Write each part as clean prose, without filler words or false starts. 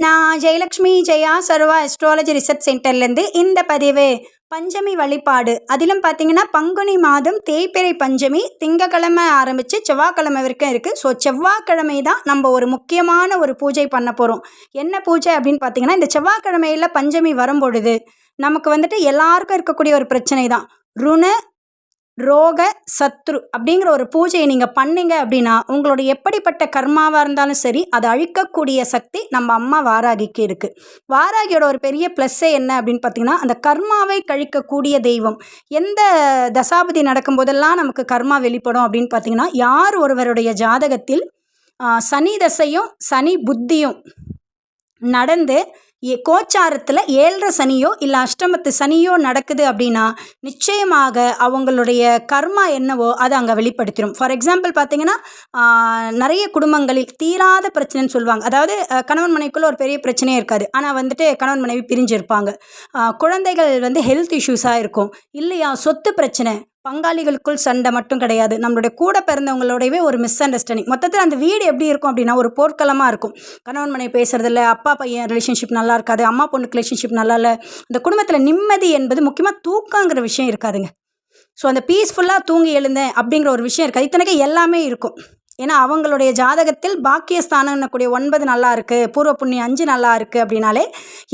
நான் ஜெயலக்ஷ்மி ஜெயா சர்வா astrology research சென்டர்லேருந்து இந்த பதிவு பஞ்சமி வழிபாடு. அதிலும் பார்த்தீங்கன்னா பங்குனி மாதம் தேய்பிறை பஞ்சமி திங்கக்கிழமை ஆரம்பித்து செவ்வாய்க்கிழமை வரைக்கும் இருக்குது. ஸோ செவ்வாய்க்கிழமை தான் நம்ம ஒரு முக்கியமான ஒரு பூஜை பண்ண போகிறோம். என்ன பூஜை அப்படின்னு பார்த்தீங்கன்னா, இந்த செவ்வாய்க்கிழமையில் பஞ்சமி வரும்பொழுது நமக்கு வந்துட்டு எல்லாருக்கும் இருக்கக்கூடிய ஒரு பிரச்சனை தான் ருண ரோக சத்ரு அப்படிங்கிற ஒரு பூஜையை நீங்கள் பண்ணீங்க அப்படின்னா உங்களோட எப்படிப்பட்ட கர்மாவாக இருந்தாலும் சரி அதை அழிக்கக்கூடிய சக்தி நம்ம அம்மா வாராகிக்கு இருக்குது. வாராகியோட ஒரு பெரிய ப்ளஸ்ஸே என்ன அப்படின்னு பார்த்தீங்கன்னா, அந்த கர்மாவை கழிக்கக்கூடிய தெய்வம். எந்த தசாபதி நடக்கும்போதெல்லாம் நமக்கு கர்மா வெளிப்படும் அப்படின்னு பார்த்தீங்கன்னா, யார் ஒருவருடைய ஜாதகத்தில் சனி தசையும் சனி புத்தியும் நடந்து கோச்சாரத்தில் 7.5 சனியோ இல்லை அஷ்டமத்து சனியோ நடக்குது அப்படின்னா நிச்சயமாக அவங்களுடைய கர்மா என்னவோ அதை அங்கே வெளிப்படுத்திடும். ஃபார் எக்ஸாம்பிள் பார்த்தீங்கன்னா, நிறைய குடும்பங்களில் தீராத பிரச்சனைன்னு சொல்லுவாங்க. அதாவது கணவன் மனைவிக்குள்ளே ஒரு பெரிய பிரச்சனையே இருக்காது, ஆனால் வந்துட்டு கணவன் மனைவி பிரிஞ்சிருப்பாங்க. குழந்தைகள் வந்து ஹெல்த் இஷ்யூஸாக இருக்கும், இல்லையா சொத்து பிரச்சனை, பங்காளிகளுக்குள் சண்டை மட்டும் கிடையாது, நம்மளுடைய கூட பிறந்தவங்களோடவே ஒரு மிஸ் அண்டர்ஸ்டாண்டிங். மொத்தத்தில் அந்த வீடு எப்படி இருக்கும் அப்படின்னா ஒரு போர்க்களமாக இருக்கும். கணவன் மனைவி பேசுறதில்ல, அப்பா பையன் ரிலேஷன்ஷிப் நல்லா இருக்காது, அம்மா பொண்ணுக்கு ரிலேஷன்ஷிப் நல்லா இல்லை. இந்த குடும்பத்தில் நிம்மதி என்பது முக்கியமாக தூக்கங்கிற விஷயம் இருக்காதுங்க. ஸோ அந்த பீஸ்ஃபுல்லாக தூங்கி எழுந்தேன் அப்படிங்கிற ஒரு விஷயம் இருக்காது. இத்தனைக்கு எல்லாமே இருக்கும். ஏன்னா அவங்களுடைய ஜாதகத்தில் பாக்கியஸ்தானக்கூடிய 9 நல்லா இருக்குது, பூர்வ புண்ணியம் 5 நல்லா இருக்குது அப்படின்னாலே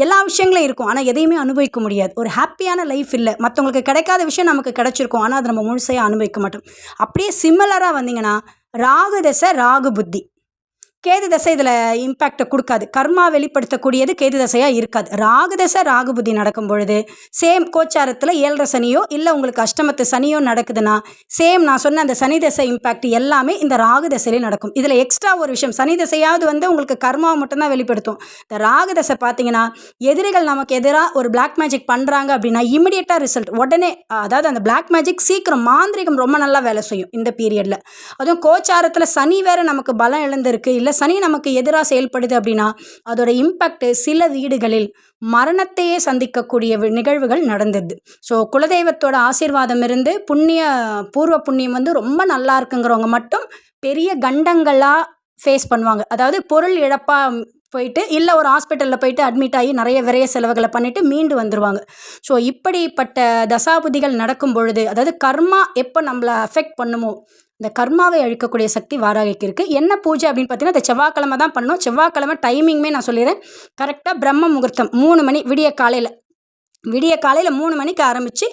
எல்லா விஷயங்களும் இருக்கும். ஆனால் எதையுமே அனுபவிக்க முடியாது. ஒரு ஹாப்பியான லைஃப் இல்லை. மற்றவங்களுக்கு கிடைக்காத விஷயம் நமக்கு கிடைச்சிருக்கும், ஆனால் அதை நம்ம முழுசையாக அனுபவிக்க மாட்டோம். அப்படியே சிமிலராக வந்தீங்கன்னா ராகு தசை ராகு புத்தி, கேது தசை இதில் இம்பேக்டை கொடுக்காது. கர்மா வெளிப்படுத்தக்கூடியது கேது தசையாக இருக்காது. ராகு தசை ராகு புத்தி நடக்கும் பொழுது சேம் கோச்சாரத்தில் 7.5 சனியோ இல்லை உங்களுக்கு அஷ்டமத்து சனியோ நடக்குதுன்னா சேம் நான் சொன்ன அந்த சனி தசை இம்பேக்ட் எல்லாமே இந்த ராகு தசையிலே நடக்கும். இதில் எக்ஸ்ட்ரா ஒரு விஷயம், சனி தசையாவது வந்து உங்களுக்கு கர்மாவை மட்டும்தான் வெளிப்படுத்தும். இந்த ராகு தசை பார்த்தீங்கன்னா, எதிரிகள் நமக்கு எதிராக ஒரு பிளாக் மேஜிக் பண்ணுறாங்க அப்படின்னா இமிடியேட்டாக ரிசல்ட் உடனே. அதாவது அந்த பிளாக் மேஜிக் சீக்கிரம், மாந்திரிகம் ரொம்ப நல்லா வேலை செய்யும் இந்த பீரியடில். அதுவும் கோச்சாரத்தில் சனி வேறு நமக்கு பலம் இழந்திருக்கு, இல்லை சனி நமக்கு எதிராக செயல்படுது அப்படின்னா அதோட இம்பேக்ட் சில வீடுகளில் மரணத்தையே சந்திக்கக்கூடிய நிகழ்வுகள் நடந்தது. ஸோ குலதெய்வத்தோட ஆசீர்வாதம் இருந்து பூர்வ புண்ணியம் வந்து ரொம்ப நல்லா இருக்குங்கிறவங்க மட்டும் பெரிய கண்டங்களாக ஃபேஸ் பண்ணுவாங்க. அதாவது பொருள் இழப்பாக போயிட்டு இல்லை ஒரு ஹாஸ்பிட்டலில் போயிட்டு அட்மிட் ஆகி நிறைய விரைய செலவுகளை பண்ணிவிட்டு மீண்டு வந்துடுவாங்க. ஸோ இப்படிப்பட்ட தசாபுதிகள் நடக்கும் பொழுது, அதாவது கர்மா எப்போ நம்மளை அஃபெக்ட் பண்ணுமோ இந்த கர்மாவை அழிக்கக்கூடிய சக்தி வாராகிக்கு இருக்குது. என்ன பூஜை அப்படின்னு பார்த்தீங்கன்னா, இந்த செவ்வாய்க்கிழமை தான் பண்ணணும். செவ்வாய்க்கிழமை டைமிங்குமே நான் சொல்லிடுறேன். கரெக்டாக பிரம்ம முகூர்த்தம் 3 மணி, விடிய காலையில் 3 மணிக்கு ஆரம்பித்து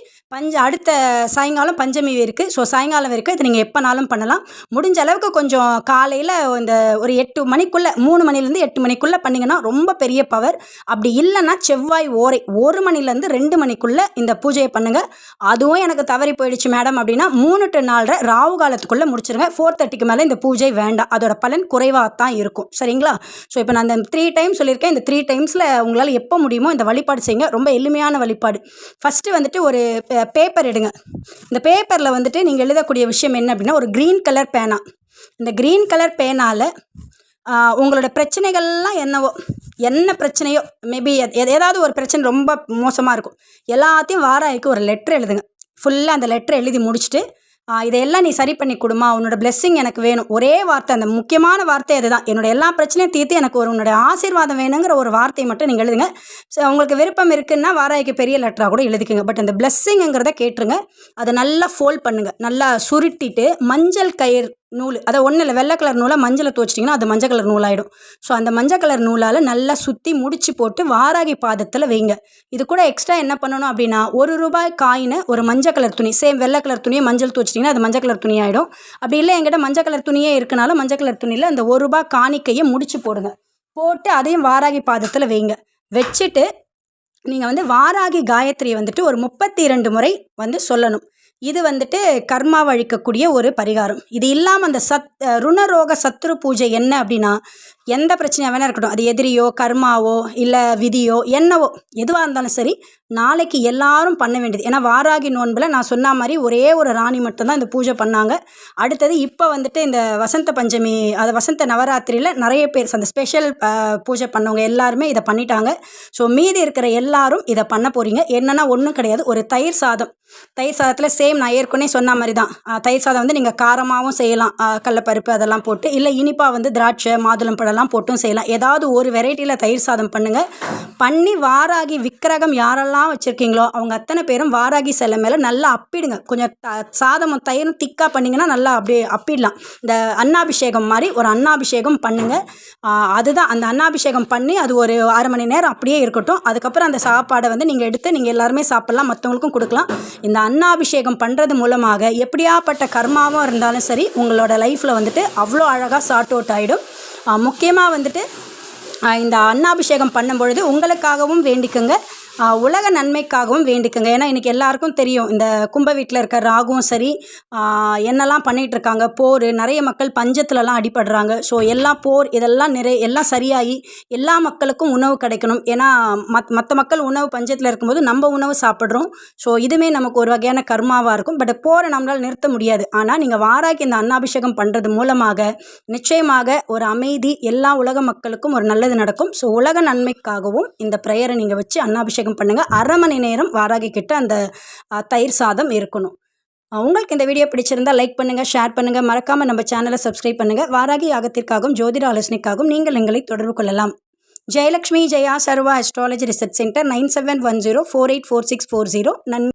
அடுத்த சாயங்காலம் பஞ்சமி இருக்குது. ஸோ சாயங்காலம் இருக்குது. இது நீங்கள் எப்போனாலும் பண்ணலாம். முடிஞ்ச அளவுக்கு கொஞ்சம் காலையில் இந்த ஒரு 8 மணிக்குள்ளே, 3 மணிலேருந்து 8 மணிக்குள்ளே பண்ணிங்கன்னா ரொம்ப பெரிய பவர். அப்படி இல்லைன்னா செவ்வாய் ஓரை 1 மணிலேருந்து 2 மணிக்குள்ளே இந்த பூஜையை பண்ணுங்கள். அதுவும் எனக்கு தவறி போயிடுச்சு மேடம் அப்படின்னா 3 to 4 ராவு காலத்துக்குள்ளே முடிச்சிருங்க. 4:30க்கு மேலே இந்த பூஜை வேண்டாம், அதோட பலன் குறைவாக தான் இருக்கும். சரிங்களா? ஸோ இப்போ நான் அந்த 3 டைம் சொல்லியிருக்கேன். இந்த 3 டைம்ஸில் உங்களால் எப்போ முடியுமோ இந்த வழிபாடு செய்யுங்க. ரொம்ப எளிமையான வழிபாடு. ஃபஸ்ட்டு வந்துட்டு ஒரு பேப்பர் எடுங்க. இந்த பேப்பரில் வந்துட்டு நீங்கள் எழுதக்கூடிய விஷயம் என்ன அப்படின்னா, ஒரு க்ரீன் கலர் பேனா. இந்த க்ரீன் கலர் பேனால் உங்களோட பிரச்சனைகள்லாம் என்ன பிரச்சனையோ, மேபி ஏதாவது ஒரு பிரச்சனை ரொம்ப மோசமாக இருக்கும், எல்லாத்தையும் வாராய்க்கு ஒரு லெட்டர் எழுதுங்க. ஃபுல்லாக அந்த லெட்டர் எழுதி முடிச்சுட்டு இதையெல்லாம் நீ சரி பண்ணி கொடுமா, உன்னோட பிளெஸ்ஸிங் எனக்கு வேணும். ஒரே வார்த்தை, அந்த முக்கியமான வார்த்தை அதுதான். என்னோட எல்லா பிரச்சனையும் தீர்த்து எனக்கு உன்னோட ஆசீர்வாதம் வேணுங்கிற ஒரு வார்த்தையை மட்டும் நீங்கள் எழுதுங்க. ஸோ உங்களுக்கு விருப்பம் இருக்குன்னா வாராய்க்கு பெரிய லெட்டராக கூட எழுதிக்கோங்க. பட் அந்த பிளெஸ்ஸிங்கிறத கேட்டுருங்க. அதை நல்லா ஃபோல்ட் பண்ணுங்கள். நல்லா சுருட்டிட்டு மஞ்சள் கயிறு நூல், அதை ஒன்றும் இல்லை, வெள்ளை கலர் நூலை மஞ்சளை துவச்சிட்டிங்கன்னா அது மஞ்சள் கலர் நூலாகிடும். ஸோ அந்த மஞ்சள் கலர் நூலால் நல்லா சுற்றி முடிச்சு போட்டு வாராகி பாதத்தில் வைங்க. இது கூட எக்ஸ்ட்ரா என்ன பண்ணணும் அப்படின்னா, ₹1 காயினை ஒரு மஞ்சள் கலர் துணி, சேம் வெள்ளை கலர் துணியை மஞ்சள் துவச்சிட்டிங்கன்னா அது மஞ்சள் கலர் துணி ஆகிடும். அப்படி இல்லை என்கிட்ட மஞ்சள் கலர் துணியே இருக்குனாலும் மஞ்சள் கலர் துணியில் அந்த ₹1 காணிக்கையை முடிச்சு போடுங்க. போட்டு அதையும் வாராகி பாதத்தில் வைங்க. வச்சுட்டு நீங்கள் வந்து வாராகி காயத்ரியை வந்துட்டு ஒரு 32 முறை வந்து சொல்லணும். இது வந்துட்டு கர்மாவை அழிக்கக்கூடிய ஒரு பரிகாரம். இது இல்லாமல் அந்த ருணரோக சத்ரு பூஜை என்ன அப்படின்னா, எந்த பிரச்சனையாக வேணா இருக்கட்டும், அது எதிரியோ கர்மாவோ இல்லை விதியோ என்னவோ எதுவாக இருந்தாலும் சரி, நாளைக்கு எல்லாரும் பண்ண வேண்டியது. ஏன்னா வாராகி நோன்பில் நான் சொன்ன மாதிரி ஒரே ஒரு ராணி மட்டும்தான் இந்த பூஜை பண்ணாங்க. அடுத்தது இப்போ வந்துட்டு இந்த வசந்த பஞ்சமி, அது வசந்த நவராத்திரியில் நிறைய பேர் அந்த ஸ்பெஷல் பூஜை பண்ணவங்க எல்லாருமே இதை பண்ணிட்டாங்க. ஸோ மீதி இருக்கிற எல்லாரும் இதை பண்ண போகிறீங்க. என்னென்னா ஒன்றும் கிடையாது, ஒரு தயிர் சாதத்தில் சேம் நான் ஏற்கனவே சொன்ன மாதிரி தான். தயிர் சாதம் வந்து நீங்கள் காரமாகவும் செய்யலாம், கடலைப்பருப்பு அதெல்லாம் போட்டு, இல்லை இனிப்பாக வந்து திராட்சை மாதுளம்பழம் பவுடரெல்லாம் போட்டும் செய்யலாம். ஏதாவது ஒரு வெரைட்டியில் தயிர் சாதம் பண்ணுங்கள். பண்ணி வாராகி விக்கிரகம் யாரெல்லாம் வச்சுருக்கீங்களோ அவங்க அத்தனை பேரும் வாராகி சிலை மேலே நல்லா அப்பிடுங்க. கொஞ்சம் சாதமும் தயிரும் திக்காக பண்ணிங்கன்னா நல்லா அப்படியே அப்பிடலாம். இந்த அன்னாபிஷேகம் மாதிரி ஒரு அன்னாபிஷேகம் பண்ணுங்கள். அதுதான் அந்த அன்னாபிஷேகம் பண்ணி அது ஒரு 1/2 மணி நேரம் அப்படியே இருக்கட்டும். அதுக்கப்புறம் அந்த சாப்பாடை வந்து நீங்கள் எடுத்து நீங்கள் எல்லாருமே சாப்பிட்லாம், மற்றவங்களுக்கும் கொடுக்கலாம். இந்த அன்னாபிஷேகம் பண்ணுறது மூலமாக எப்படியாப்பட்ட கர்மாவும் இருந்தாலும் சரி உங்களோட லைஃப்பில் வந்துட்டு அவ்வளோ அழகாக சார்ட் அவுட் ஆகிடும். முக்கியமாக வந்துட்டு இந்த அன்னாபிஷேகம் பண்ணும்பொழுது உங்களுக்காகவும் வேண்டிக்குங்க, உலக நன்மைக்காகவும் வேண்டிக்குங்க. ஏன்னா இன்றைக்கி எல்லாருக்கும் தெரியும் இந்த கும்ப வீட்டில் இருக்க ராகுவும் சரி என்னெல்லாம் பண்ணிகிட்ருக்காங்க, போர், நிறைய மக்கள் பஞ்சத்துலலாம் அடிபடுறாங்க. ஸோ எல்லாம் போர் இதெல்லாம் எல்லாம் சரியாகி எல்லா மக்களுக்கும் உணவு கிடைக்கணும். ஏன்னா மற்ற மக்கள் உணவு பஞ்சத்தில் இருக்கும்போது நம்ம உணவு சாப்பிட்றோம். ஸோ இதுவுமே நமக்கு ஒரு வகையான கர்மாவாக இருக்கும். பட் போரை நம்மளால் நிறுத்த முடியாது. ஆனால் நீங்கள் வாராகி இந்த அன்னாபிஷேகம் பண்ணுறது மூலமாக நிச்சயமாக ஒரு அமைதி, எல்லா உலக மக்களுக்கும் ஒரு நல்லது நடக்கும். ஸோ உலக நன்மைக்காகவும் இந்த ப்ரேயரை நீங்கள் வச்சு அன்னாபிஷேகம் பண்ணுங்கள். 1/2 மணி நேரம் வாராகி கிட்ட அந்த தயிர் சாதம் இருக்கணும். உங்களுக்கு இந்த வீடியோ பிடிச்சிருந்தால் லைக் பண்ணுங்கள், ஷேர் பண்ணுங்கள், மறக்காமல் நம்ம சேனலை சப்ஸ்கிரைப் பண்ணுங்கள். வாராகி யாகத்திற்காகவும் ஜோதிட ஆலோசனைக்காகவும் நீங்கள் எங்களை தொடர்பு கொள்ளலாம். ஜெயலக்ஷ்மி ஜெயா சர்வா அஸ்ட்ராலஜி ரிசர்ச் சென்டர் 9710484640.